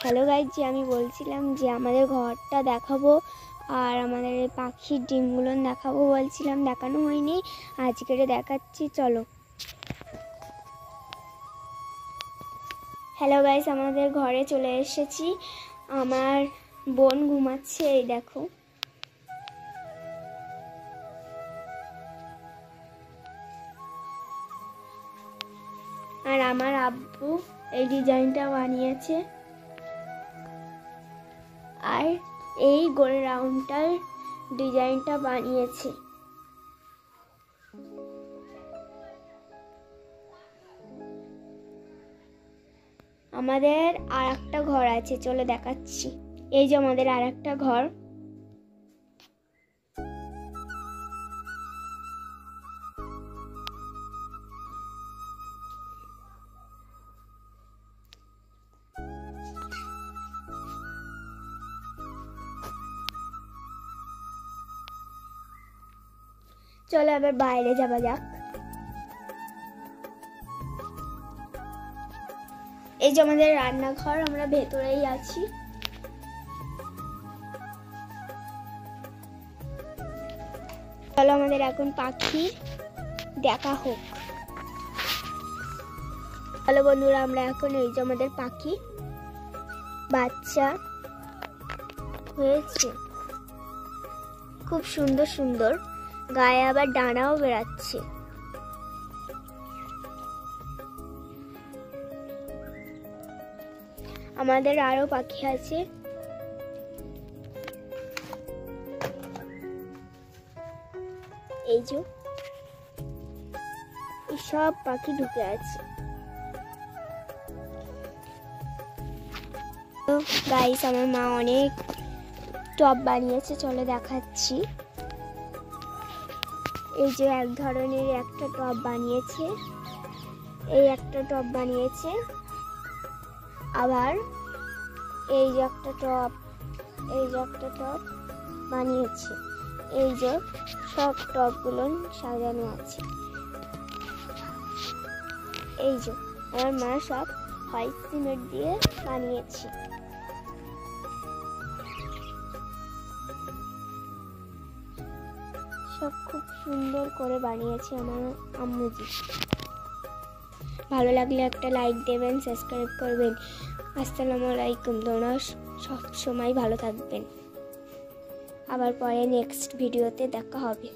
Hello guys, যে আমি বলছিলাম যে আমাদের ঘরটা দেখাবো আর আমাদের পাখির ডিমগুলো দেখাবো বলছিলাম, দেখানো হয়নি, আজকে দেখাচ্ছি, চলো। হ্যালো গাইজ, আমাদের ঘরে চলে এসেছি। আমার বোন ঘুমাচ্ছে, এই দেখো। আর আমার আব্বু এই ডিজাইনটা বানিয়েছে, আর এই গোল রাউন্ডটার ডিজাইনটা বানিয়েছে। আমাদের আর একটা ঘর আছে, চলে দেখাচ্ছি। এই যে আমাদের আর একটা ঘর। চলো এবার বাইরে যাওয়া যাক। এই যে আমাদের রান্নাঘর, আমরা ভেতরেই আছি। চলো আমাদের এখন পাখি দেখা হোক। চলো বন্ধুরা, আমরা এখন এই যে আমাদের পাখি বাচ্চা হয়েছে, খুব সুন্দর সুন্দর, গায়ে আবার ডানাও বেরাচ্ছে। আমাদের আরো পাখি আছে। এই যে সব পাখি ঢুকে আছে। তো গাইস, আমার মা অনেক টব বানিয়েছে, চলে দেখাচ্ছি। এই যে এক ধরনের একটা টব বানিয়েছে, এই একটা টব বানিয়েছে, আবার এই যে একটা টব, এই যে একটা টব বানিয়েছে। এই যে সব টবগুলো সাজানো আছে। এই যে আমার মা সব হোয়াইট সিমেন্ট দিয়ে বানিয়েছে। সব খুব সুন্দর করে বানিয়েছে আমার আম্মুজি। ভালো লাগলে একটা লাইক দেবেন, সাবস্ক্রাইব করবেন। আসসালামু আলাইকুম। তোমরা সব সময় ভালো থাকবেন। আবার পরে নেক্সট ভিডিওতে দেখা হবে।